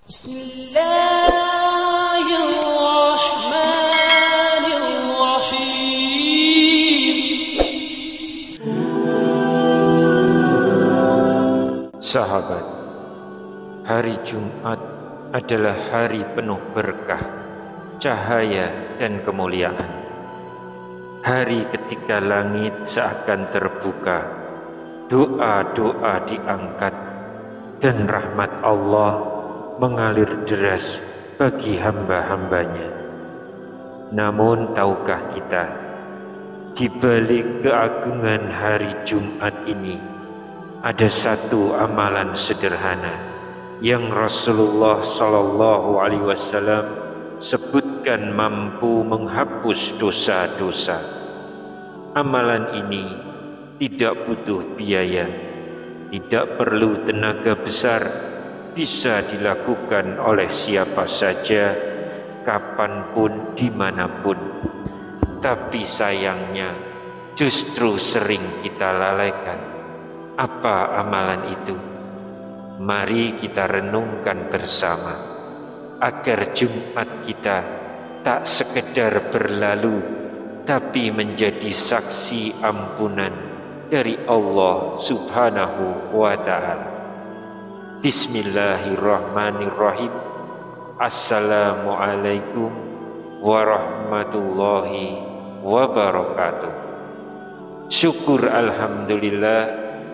Bismillahirrahmanirrahim. Sahabat, hari Jumat adalah hari penuh berkah, cahaya dan kemuliaan. Hari ketika langit seakan terbuka, doa-doa diangkat, dan rahmat Allah mengalir deras bagi hamba-hambanya. Namun tahukah kita, di balik keagungan hari Jumat ini, ada satu amalan sederhana yang Rasulullah SAW sebutkan mampu menghapus dosa-dosa. Amalan ini tidak butuh biaya, tidak perlu tenaga besar, bisa dilakukan oleh siapa saja, kapanpun, dimanapun. Tapi sayangnya justru sering kita lalaikan. Apa amalan itu? Mari kita renungkan bersama, agar Jumat kita tak sekedar berlalu, tapi menjadi saksi ampunan dari Allah Subhanahu wa Ta'ala. Bismillahirrahmanirrahim. Assalamualaikum warahmatullahi wabarakatuh. Syukur alhamdulillah,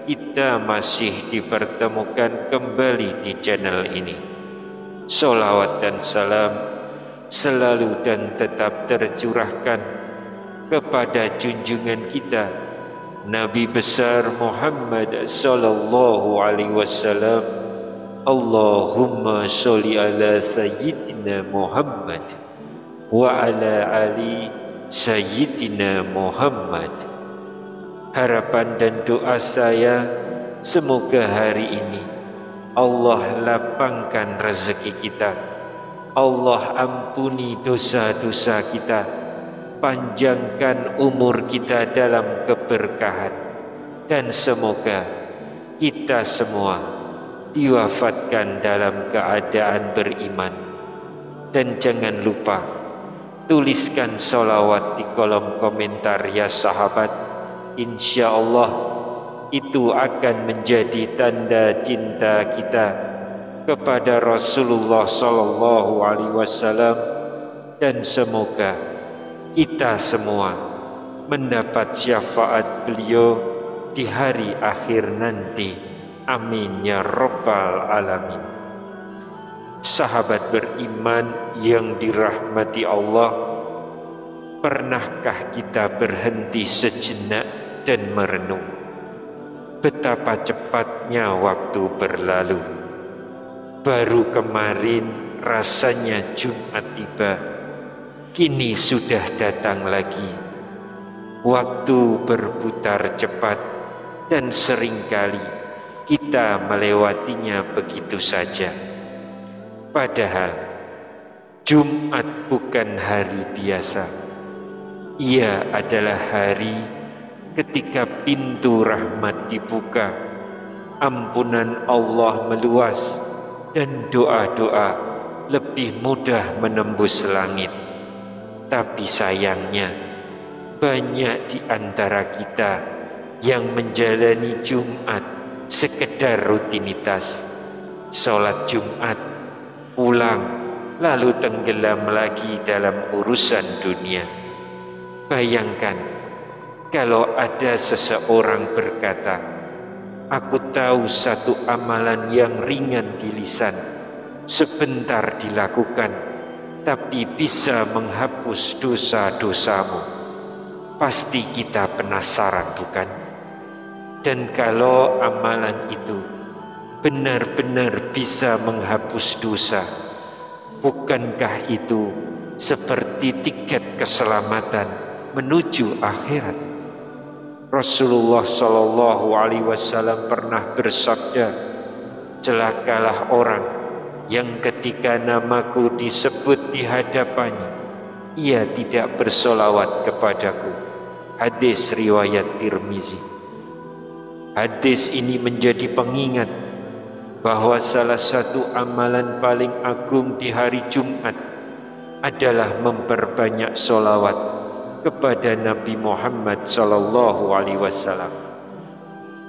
kita masih dipertemukan kembali di channel ini. Sholawat dan salam selalu dan tetap tercurahkan kepada junjungan kita Nabi besar Muhammad sallallahu alaihi wasallam. Allahumma sholli ala sayyidina Muhammad wa ala ali sayyidina Muhammad. Harapan dan doa saya, semoga hari ini Allah lapangkan rezeki kita, Allah ampuni dosa-dosa kita, panjangkan umur kita dalam keberkahan, dan semoga kita semua diwafatkan dalam keadaan beriman. Dan jangan lupa tuliskan sholawat di kolom komentar ya sahabat. Insya Allah itu akan menjadi tanda cinta kita kepada Rasulullah Sallallahu Alaihi Wasallam, dan semoga kita semua mendapat syafaat beliau di hari akhir nanti. Amin ya rabbal alamin. Sahabat beriman yang dirahmati Allah, pernahkah kita berhenti sejenak dan merenung betapa cepatnya waktu berlalu? Baru kemarin rasanya Jumat tiba, kini sudah datang lagi. Waktu berputar cepat dan seringkali kita melewatinya begitu saja. Padahal Jumat bukan hari biasa. Ia adalah hari ketika pintu rahmat dibuka, ampunan Allah meluas, dan doa-doa lebih mudah menembus langit. Tapi sayangnya, banyak di antara kita yang menjalani Jumat sekedar rutinitas, sholat Jumat, pulang, lalu tenggelam lagi dalam urusan dunia. Bayangkan kalau ada seseorang berkata, aku tahu satu amalan yang ringan di lisan, sebentar dilakukan, tapi bisa menghapus dosa-dosamu. Pasti kita penasaran, bukan? Dan kalau amalan itu benar-benar bisa menghapus dosa, bukankah itu seperti tiket keselamatan menuju akhirat? Rasulullah Shallallahu Alaihi Wasallam pernah bersabda, celakalah orang yang ketika namaku disebut di hadapannya, ia tidak bersolawat kepadaku. Hadis riwayat Tirmizi. Hadis ini menjadi pengingat bahwa salah satu amalan paling agung di hari Jumat adalah memperbanyak sholawat kepada Nabi Muhammad SAW.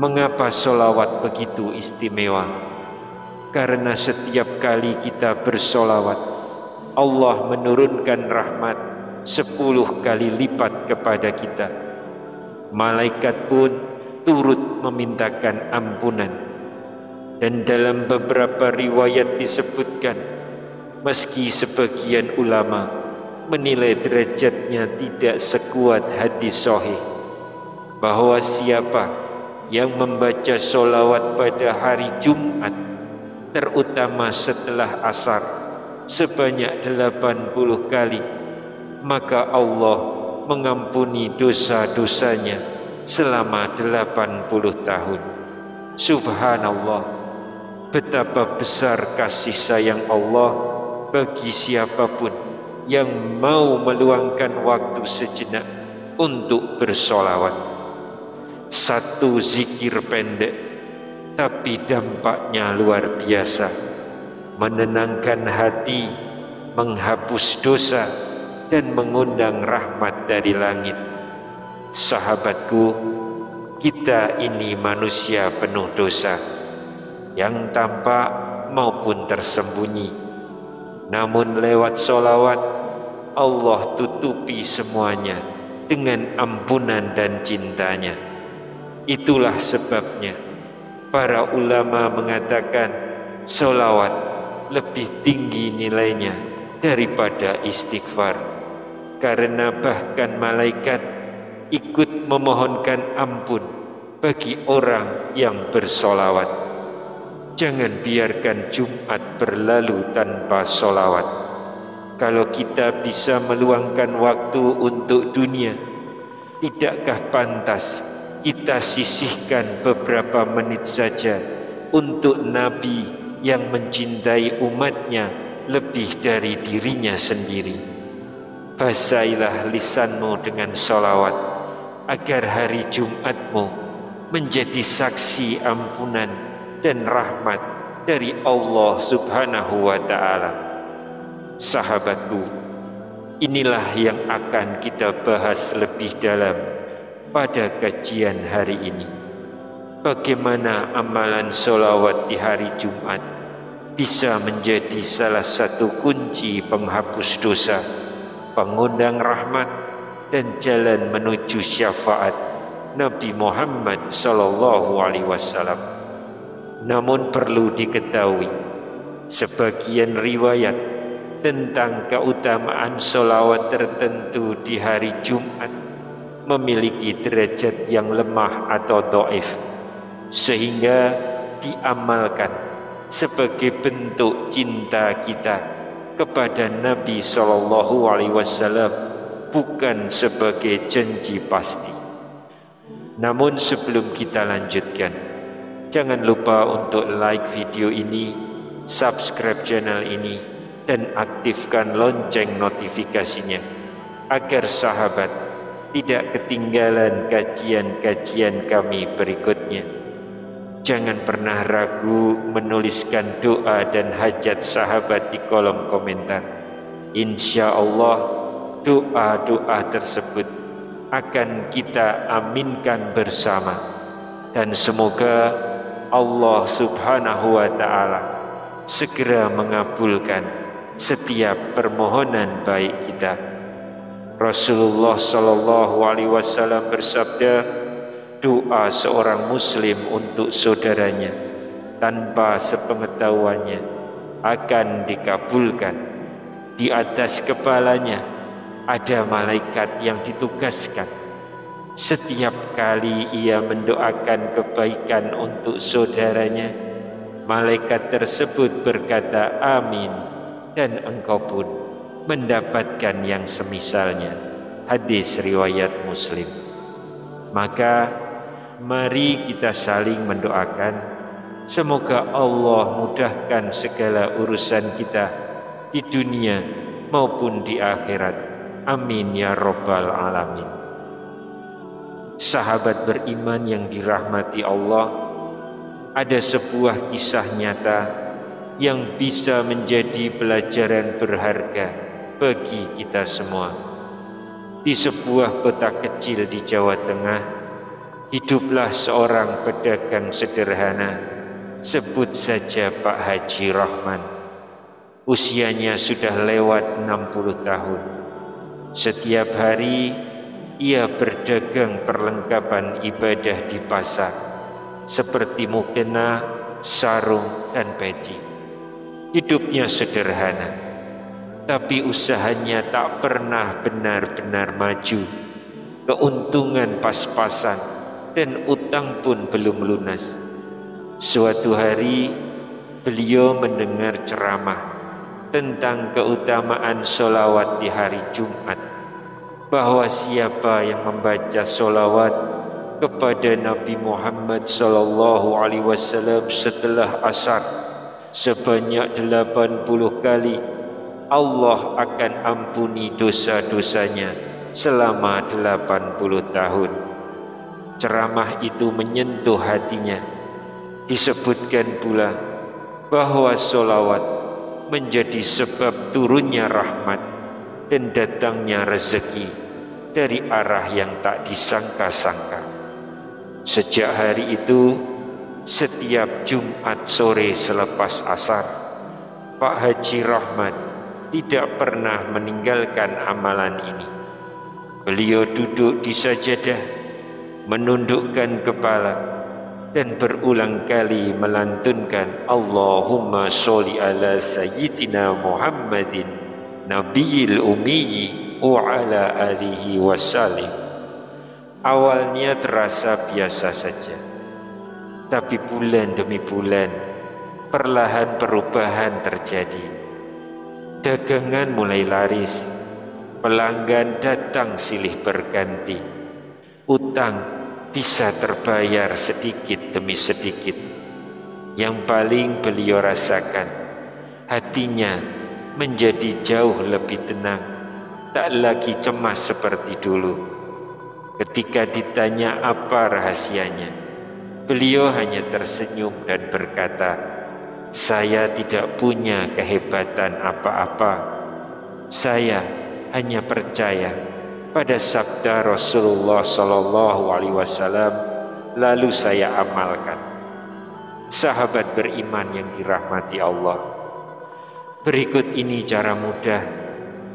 Mengapa sholawat begitu istimewa? Karena setiap kali kita bersolawat, Allah menurunkan rahmat 10 kali lipat kepada kita. Malaikat pun turut memintakan ampunan. Dan dalam beberapa riwayat disebutkan, meski sebagian ulama menilai derajatnya tidak sekuat hadis sahih, bahwa siapa yang membaca sholawat pada hari Jumat, terutama setelah asar, sebanyak 80 kali, maka Allah mengampuni dosa-dosanya selama 80 tahun. Subhanallah, betapa besar kasih sayang Allah bagi siapapun yang mau meluangkan waktu sejenak untuk bersolawat. Satu zikir pendek, tapi dampaknya luar biasa, menenangkan hati, menghapus dosa, dan mengundang rahmat dari langit. Sahabatku, kita ini manusia penuh dosa, yang tampak maupun tersembunyi. Namun lewat sholawat, Allah tutupi semuanya dengan ampunan dan cintanya. Itulah sebabnya para ulama mengatakan sholawat lebih tinggi nilainya daripada istighfar. Karena bahkan malaikat ikut memohonkan ampun bagi orang yang bersolawat. Jangan biarkan Jumat berlalu tanpa solawat. Kalau kita bisa meluangkan waktu untuk dunia, tidakkah pantas kita sisihkan beberapa menit saja untuk Nabi yang mencintai umatnya lebih dari dirinya sendiri? Basahilah lisanmu dengan sholawat, agar hari Jumatmu menjadi saksi ampunan dan rahmat dari Allah Subhanahu wa Ta'ala. Sahabatku, inilah yang akan kita bahas lebih dalam pada kajian hari ini. Bagaimana amalan sholawat di hari Jumat bisa menjadi salah satu kunci penghapus dosa, pengundang rahmat, dan jalan menuju syafaat Nabi Muhammad SAW. Namun perlu diketahui, sebagian riwayat tentang keutamaan sholawat tertentu di hari Jumat memiliki derajat yang lemah atau dhaif, sehingga diamalkan sebagai bentuk cinta kita kepada Nabi SAW, bukan sebagai janji pasti. Namun sebelum kita lanjutkan, jangan lupa untuk like video ini, subscribe channel ini, dan aktifkan lonceng notifikasinya, agar sahabat tidak ketinggalan kajian-kajian kami berikutnya. Jangan pernah ragu menuliskan doa dan hajat sahabat di kolom komentar. Insya Allah doa-doa tersebut akan kita aminkan bersama, dan semoga Allah Subhanahu wa Ta'ala segera mengabulkan setiap permohonan baik kita. Rasulullah SAW bersabda, doa seorang muslim untuk saudaranya tanpa sepengetahuannya akan dikabulkan. Di atas kepalanya ada malaikat yang ditugaskan. Setiap kali ia mendoakan kebaikan untuk saudaranya, malaikat tersebut berkata amin, dan engkau pun mendapatkan yang semisalnya. Hadis riwayat Muslim. Maka mari kita saling mendoakan, semoga Allah mudahkan segala urusan kita di dunia maupun di akhirat. Amin ya Rabbal Alamin. Sahabat beriman yang dirahmati Allah, ada sebuah kisah nyata yang bisa menjadi pelajaran berharga bagi kita semua. Di sebuah kota kecil di Jawa Tengah, hiduplah seorang pedagang sederhana, sebut saja Pak Haji Rahman. Usianya sudah lewat 60 tahun. Setiap hari ia berdagang perlengkapan ibadah di pasar, seperti mukena, sarung, dan peci. Hidupnya sederhana, tapi usahanya tak pernah benar-benar maju. Keuntungan pas-pasan dan utang pun belum lunas. Suatu hari beliau mendengar ceramah tentang keutamaan sholawat di hari Jumat, bahwa siapa yang membaca sholawat kepada Nabi Muhammad SAW setelah asar sebanyak 80 kali, Allah akan ampuni dosa-dosanya selama 80 tahun. Ceramah itu menyentuh hatinya. Disebutkan pula bahwa sholawat menjadi sebab turunnya rahmat dan datangnya rezeki dari arah yang tak disangka-sangka. Sejak hari itu, setiap Jumat sore selepas asar, Pak Haji Rahman tidak pernah meninggalkan amalan ini. Beliau duduk di sajadah, menundukkan kepala, dan berulang kali melantunkan Allahumma sholli ala sayyidina Muhammadin nabiyil ummiyi wa ala alihi wasallim. Awalnya terasa biasa saja, tapi bulan demi bulan perlahan perubahan terjadi. Dagangan mulai laris, pelanggan datang silih berganti, utang bisa terbayar sedikit demi sedikit. Yang paling beliau rasakan, hatinya menjadi jauh lebih tenang, tak lagi cemas seperti dulu. Ketika ditanya apa rahasianya, beliau hanya tersenyum dan berkata, "Saya tidak punya kehebatan apa-apa. Saya hanya percaya pada sabda Rasulullah SAW, lalu saya amalkan." Sahabat beriman yang dirahmati Allah, berikut ini cara mudah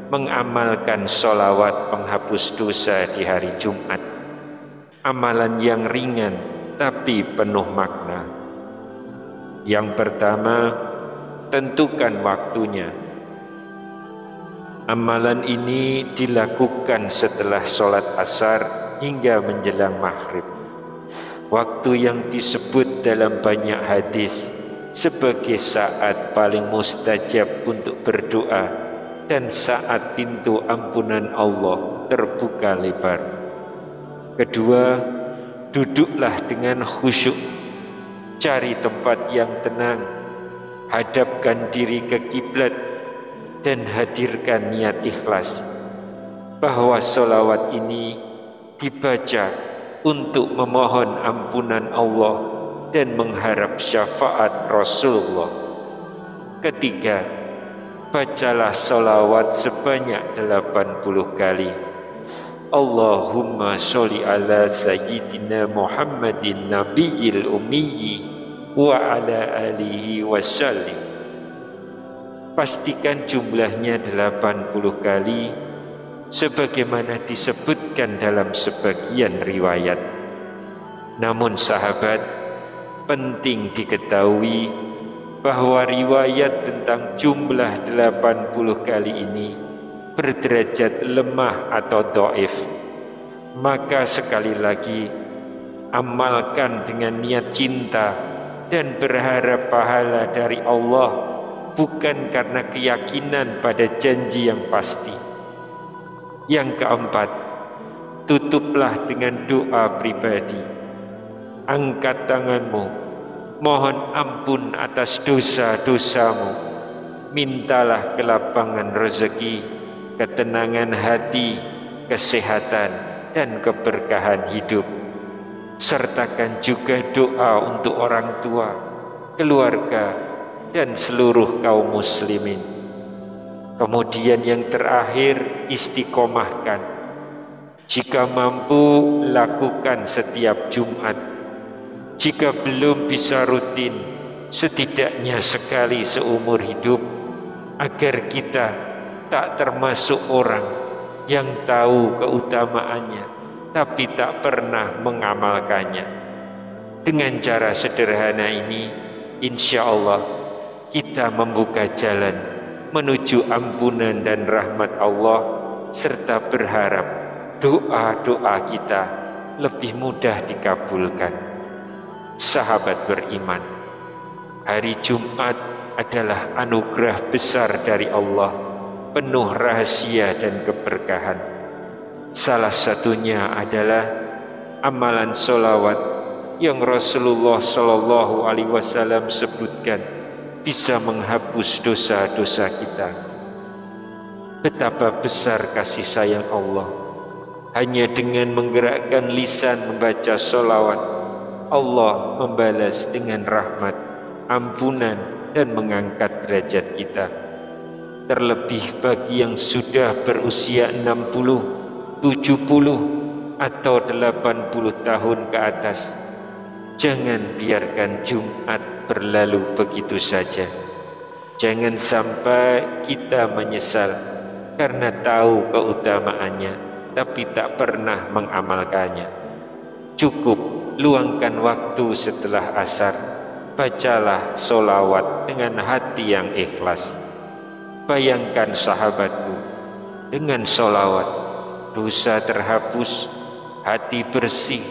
mengamalkan sholawat penghapus dosa di hari Jumat. Amalan yang ringan tapi penuh makna. Yang pertama, tentukan waktunya. Amalan ini dilakukan setelah sholat asar hingga menjelang maghrib. Waktu yang disebut dalam banyak hadis sebagai saat paling mustajab untuk berdoa dan saat pintu ampunan Allah terbuka lebar. Kedua, duduklah dengan khusyuk. Cari tempat yang tenang, hadapkan diri ke kiblat, dan hadirkan niat ikhlas bahwa sholawat ini dibaca untuk memohon ampunan Allah dan mengharap syafaat Rasulullah. Ketiga, bacalah sholawat sebanyak 80 kali. Allahumma sholli ala sayyidina Muhammadin nabiyil ummiyi wa ala alihi wasallim. Pastikan jumlahnya 80 kali sebagaimana disebutkan dalam sebagian riwayat. Namun sahabat, penting diketahui bahwa riwayat tentang jumlah 80 kali ini berderajat lemah atau dhaif. Maka sekali lagi, amalkan dengan niat cinta dan berharap pahala dari Allah, bukan karena keyakinan pada janji yang pasti. Yang keempat, tutuplah dengan doa pribadi. Angkat tanganmu, mohon ampun atas dosa-dosamu. Mintalah kelapangan rezeki, ketenangan hati, kesehatan, dan keberkahan hidup. Sertakan juga doa untuk orang tua, keluarga, dan seluruh kaum muslimin. Kemudian yang terakhir, istiqomahkan. Jika mampu, lakukan setiap Jumat. Jika belum bisa rutin, setidaknya sekali seumur hidup, agar kita tak termasuk orang yang tahu keutamaannya tapi tak pernah mengamalkannya. Dengan cara sederhana ini, insya Allah kita membuka jalan menuju ampunan dan rahmat Allah, serta berharap doa-doa kita lebih mudah dikabulkan. Sahabat beriman, hari Jumat adalah anugerah besar dari Allah, penuh rahasia dan keberkahan. Salah satunya adalah amalan sholawat yang Rasulullah Shallallahu Alaihi Wasallam sebutkan bisa menghapus dosa-dosa kita. Betapa besar kasih sayang Allah. Hanya dengan menggerakkan lisan membaca sholawat, Allah membalas dengan rahmat, ampunan, dan mengangkat derajat kita. Terlebih bagi yang sudah berusia 60, 70, atau 80 tahun ke atas, jangan biarkan Jumat berlalu begitu saja. Jangan sampai kita menyesal karena tahu keutamaannya tapi tak pernah mengamalkannya. Cukup luangkan waktu setelah asar, bacalah sholawat dengan hati yang ikhlas. Bayangkan sahabatku, dengan sholawat dosa terhapus, hati bersih,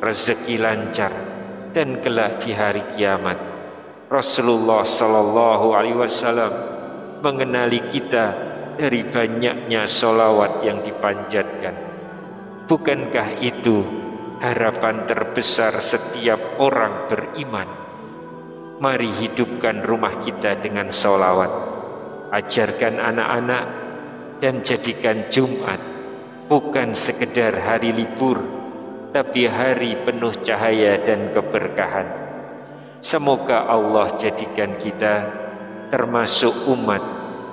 rezeki lancar, dan kelak di hari kiamat Rasulullah Sallallahu Alaihi Wasallam mengenali kita dari banyaknya sholawat yang dipanjatkan. Bukankah itu harapan terbesar setiap orang beriman? Mari hidupkan rumah kita dengan sholawat. Ajarkan anak-anak dan jadikan Jumat bukan sekedar hari libur, tapi hari penuh cahaya dan keberkahan. Semoga Allah jadikan kita termasuk umat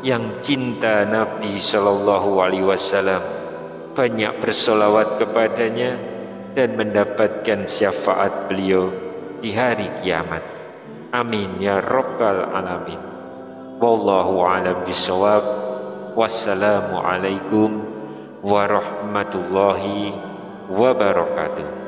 yang cinta Nabi Shallallahu Alaihi Wasallam, banyak bersolawat kepadanya, dan mendapatkan syafaat beliau di hari kiamat. Amin ya Rabbal Alamin. Wallahu a'lam bishawab. Wassalamualaikum warahmatullahi wabarakatuh.